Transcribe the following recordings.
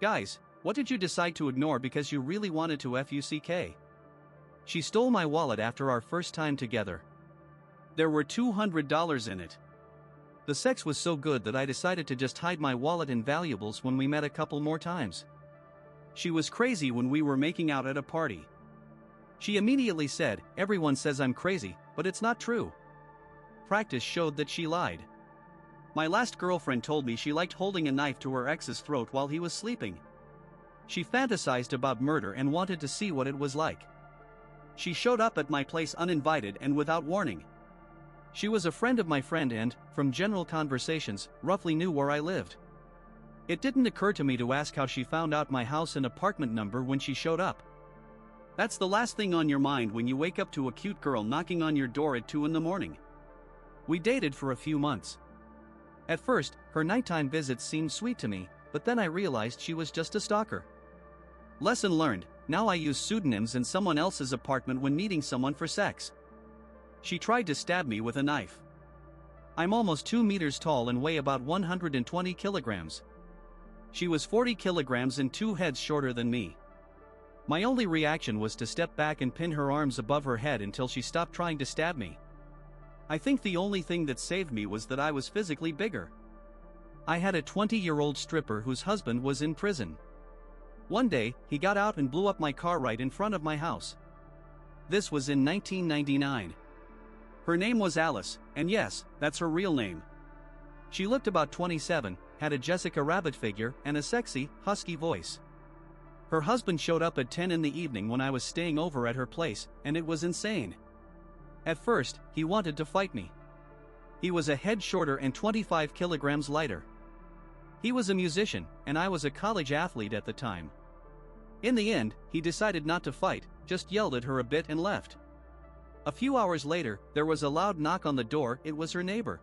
Guys, what did you decide to ignore because you really wanted to fuck? She stole my wallet after our first time together. There were $200 in it. The sex was so good that I decided to just hide my wallet and valuables when we met a couple more times. She was crazy when we were making out at a party. She immediately said, "Everyone says I'm crazy, but it's not true." Practice showed that she lied. My last girlfriend told me she liked holding a knife to her ex's throat while he was sleeping. She fantasized about murder and wanted to see what it was like. She showed up at my place uninvited and without warning. She was a friend of my friend and, from general conversations, roughly knew where I lived. It didn't occur to me to ask how she found out my house and apartment number when she showed up. That's the last thing on your mind when you wake up to a cute girl knocking on your door at 2 in the morning. We dated for a few months. At first, her nighttime visits seemed sweet to me, but then I realized she was just a stalker. Lesson learned, now I use pseudonyms in someone else's apartment when meeting someone for sex. She tried to stab me with a knife. I'm almost 2 meters tall and weigh about 120 kilograms. She was 40 kilograms and 2 heads shorter than me. My only reaction was to step back and pin her arms above her head until she stopped trying to stab me. I think the only thing that saved me was that I was physically bigger. I had a 20-year-old stripper whose husband was in prison. One day, he got out and blew up my car right in front of my house. This was in 1999. Her name was Alice, and yes, that's her real name. She looked about 27, had a Jessica Rabbit figure, and a sexy, husky voice. Her husband showed up at 10 in the evening when I was staying over at her place, and it was insane. At first, he wanted to fight me. He was a head shorter and 25 kilograms lighter. He was a musician, and I was a college athlete at the time. In the end, he decided not to fight, just yelled at her a bit and left. A few hours later, there was a loud knock on the door. It was her neighbor.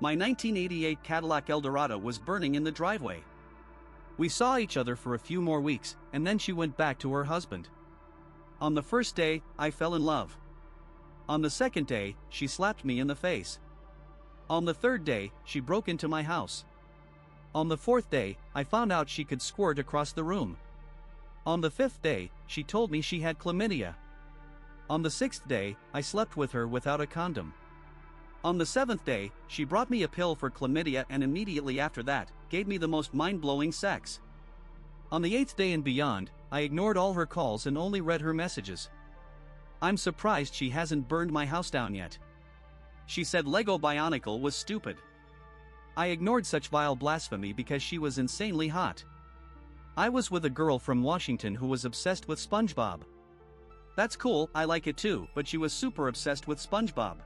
My 1988 Cadillac Eldorado was burning in the driveway. We saw each other for a few more weeks, and then she went back to her husband. On the first day, I fell in love. On the second day, she slapped me in the face. On the third day, she broke into my house. On the fourth day, I found out she could squirt across the room. On the fifth day, she told me she had chlamydia. On the sixth day, I slept with her without a condom. On the seventh day, she brought me a pill for chlamydia and immediately after that, gave me the most mind-blowing sex. On the eighth day and beyond, I ignored all her calls and only read her messages. I'm surprised she hasn't burned my house down yet. She said Lego Bionicle was stupid. I ignored such vile blasphemy because she was insanely hot. I was with a girl from Washington who was obsessed with SpongeBob. That's cool, I like it too, but she was super obsessed with SpongeBob.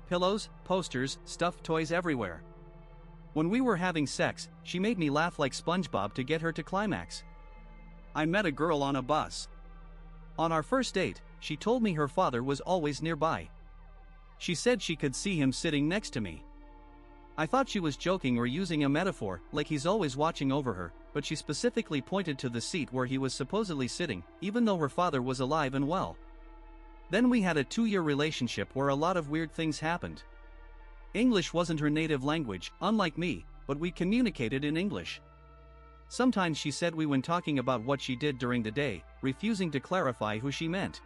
Pillows, posters, stuffed toys everywhere. When we were having sex, she made me laugh like SpongeBob to get her to climax. I met a girl on a bus. On our first date, she told me her father was always nearby. She said she could see him sitting next to me. I thought she was joking or using a metaphor, like he's always watching over her, but she specifically pointed to the seat where he was supposedly sitting, even though her father was alive and well. Then we had a 2-year relationship where a lot of weird things happened. English wasn't her native language, unlike me, but we communicated in English. Sometimes she said we when talking about what she did during the day, refusing to clarify who she meant.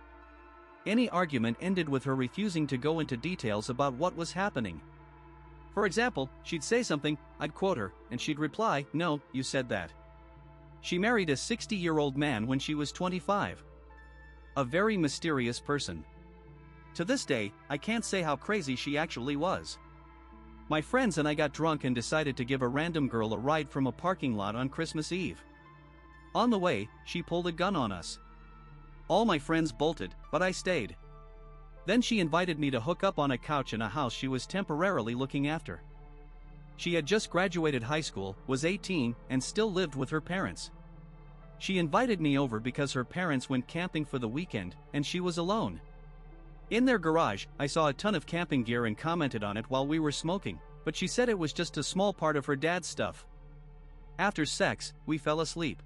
Any argument ended with her refusing to go into details about what was happening. For example, she'd say something, I'd quote her, and she'd reply, "No, you said that." She married a 60-year-old man when she was 25. A very mysterious person. To this day, I can't say how crazy she actually was. My friends and I got drunk and decided to give a random girl a ride from a parking lot on Christmas Eve. On the way, she pulled a gun on us. All my friends bolted, but I stayed. Then she invited me to hook up on a couch in a house she was temporarily looking after. She had just graduated high school, was 18, and still lived with her parents. She invited me over because her parents went camping for the weekend, and she was alone. In their garage, I saw a ton of camping gear and commented on it while we were smoking, but she said it was just a small part of her dad's stuff. After sex, we fell asleep.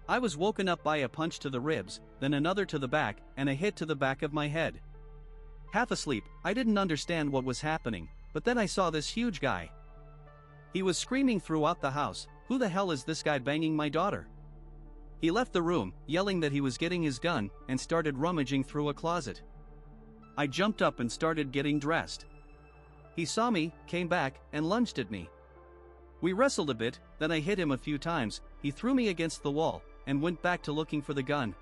I was woken up by a punch to the ribs, then another to the back, and a hit to the back of my head. Half asleep, I didn't understand what was happening, but then I saw this huge guy. He was screaming throughout the house, "Who the hell is this guy banging my daughter?" He left the room, yelling that he was getting his gun, and started rummaging through a closet. I jumped up and started getting dressed. He saw me, came back, and lunged at me. We wrestled a bit, then I hit him a few times, he threw me against the wall, and went back to looking for the gun.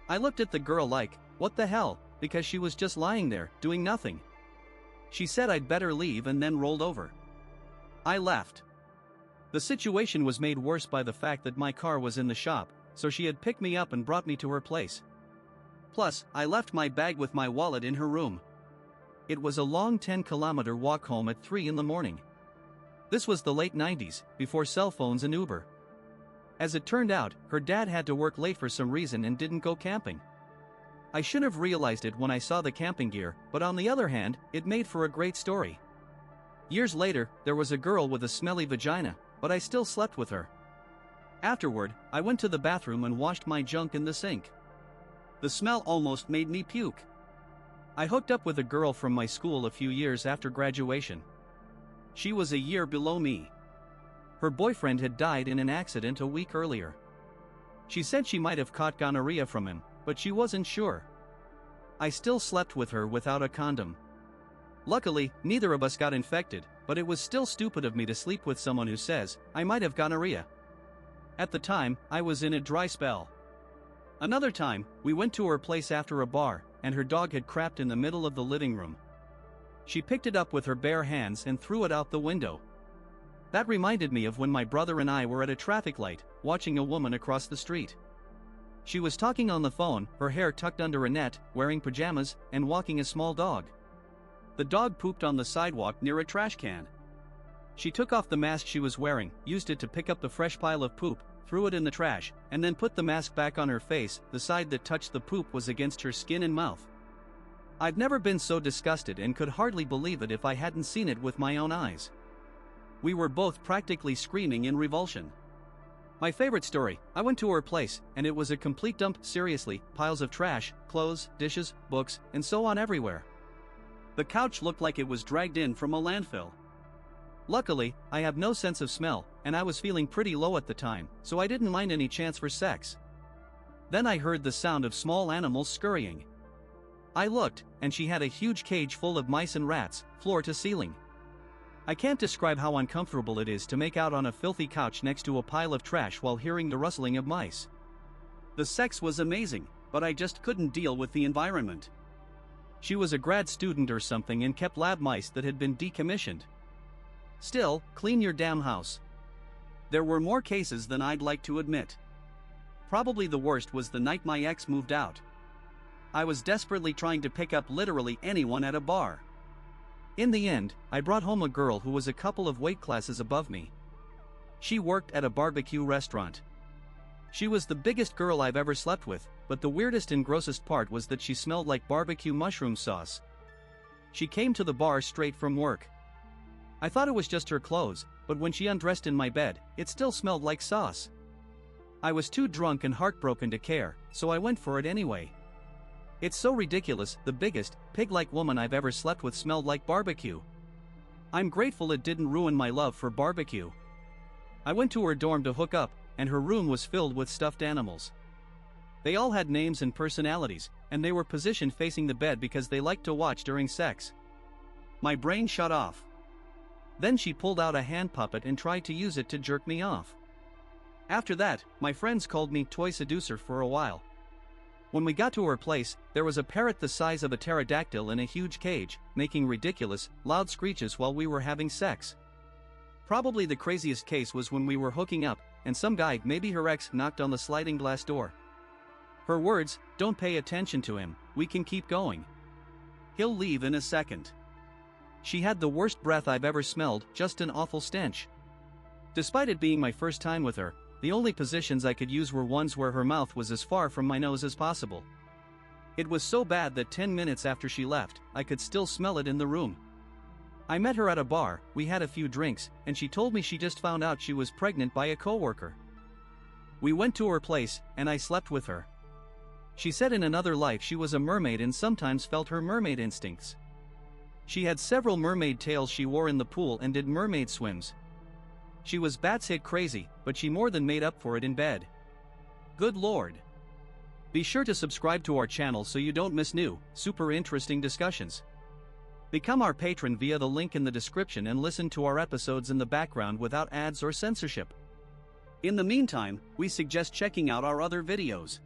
I looked at the girl like, what the hell, because she was just lying there, doing nothing. She said I'd better leave and then rolled over. I left. The situation was made worse by the fact that my car was in the shop, so she had picked me up and brought me to her place. Plus, I left my bag with my wallet in her room. It was a long 10-kilometer walk home at 3 in the morning. This was the late 90s, before cell phones and Uber. As it turned out, her dad had to work late for some reason and didn't go camping. I should have realized it when I saw the camping gear, but on the other hand, it made for a great story. Years later, there was a girl with a smelly vagina, but I still slept with her. Afterward, I went to the bathroom and washed my junk in the sink. The smell almost made me puke. I hooked up with a girl from my school a few years after graduation. She was a year below me. Her boyfriend had died in an accident a week earlier. She said she might have caught gonorrhea from him, but she wasn't sure. I still slept with her without a condom. Luckily, neither of us got infected, but it was still stupid of me to sleep with someone who says, I might have gonorrhea. At the time, I was in a dry spell. Another time, we went to her place after a bar, and her dog had crapped in the middle of the living room. She picked it up with her bare hands and threw it out the window. That reminded me of when my brother and I were at a traffic light, watching a woman across the street. She was talking on the phone, her hair tucked under a net, wearing pajamas, and walking a small dog. The dog pooped on the sidewalk near a trash can. She took off the mask she was wearing, used it to pick up the fresh pile of poop, threw it in the trash, and then put the mask back on her face. The side that touched the poop was against her skin and mouth. I've never been so disgusted and could hardly believe it if I hadn't seen it with my own eyes. We were both practically screaming in revulsion. My favorite story, I went to her place, and it was a complete dump. Seriously, piles of trash, clothes, dishes, books, and so on everywhere. The couch looked like it was dragged in from a landfill. Luckily, I have no sense of smell, and I was feeling pretty low at the time, so I didn't mind any chance for sex. Then I heard the sound of small animals scurrying. I looked, and she had a huge cage full of mice and rats, floor to ceiling. I can't describe how uncomfortable it is to make out on a filthy couch next to a pile of trash while hearing the rustling of mice. The sex was amazing, but I just couldn't deal with the environment. She was a grad student or something and kept lab mice that had been decommissioned. Still, clean your damn house. There were more cases than I'd like to admit. Probably the worst was the night my ex moved out. I was desperately trying to pick up literally anyone at a bar. In the end, I brought home a girl who was a couple of weight classes above me. She worked at a barbecue restaurant. She was the biggest girl I've ever slept with, but the weirdest and grossest part was that she smelled like barbecue mushroom sauce. She came to the bar straight from work. I thought it was just her clothes, but when she undressed in my bed, it still smelled like sauce. I was too drunk and heartbroken to care, so I went for it anyway. It's so ridiculous, the biggest, pig-like woman I've ever slept with smelled like barbecue. I'm grateful it didn't ruin my love for barbecue. I went to her dorm to hook up, and her room was filled with stuffed animals. They all had names and personalities, and they were positioned facing the bed because they liked to watch during sex. My brain shut off. Then she pulled out a hand puppet and tried to use it to jerk me off. After that, my friends called me toy seducer for a while. When we got to her place, there was a parrot the size of a pterodactyl in a huge cage, making ridiculous, loud screeches while we were having sex. Probably the craziest case was when we were hooking up, and some guy, maybe her ex, knocked on the sliding glass door. Her words, "Don't pay attention to him, we can keep going. He'll leave in a second." She had the worst breath I've ever smelled, just an awful stench. Despite it being my first time with her, the only positions I could use were ones where her mouth was as far from my nose as possible. It was so bad that 10 minutes after she left, I could still smell it in the room. I met her at a bar, we had a few drinks, and she told me she just found out she was pregnant by a coworker. We went to her place, and I slept with her. She said in another life she was a mermaid and sometimes felt her mermaid instincts. She had several mermaid tails she wore in the pool and did mermaid swims. She was batshit crazy, but she more than made up for it in bed. Good lord. Be sure to subscribe to our channel so you don't miss new, super interesting discussions. Become our patron via the link in the description and listen to our episodes in the background without ads or censorship. In the meantime, we suggest checking out our other videos.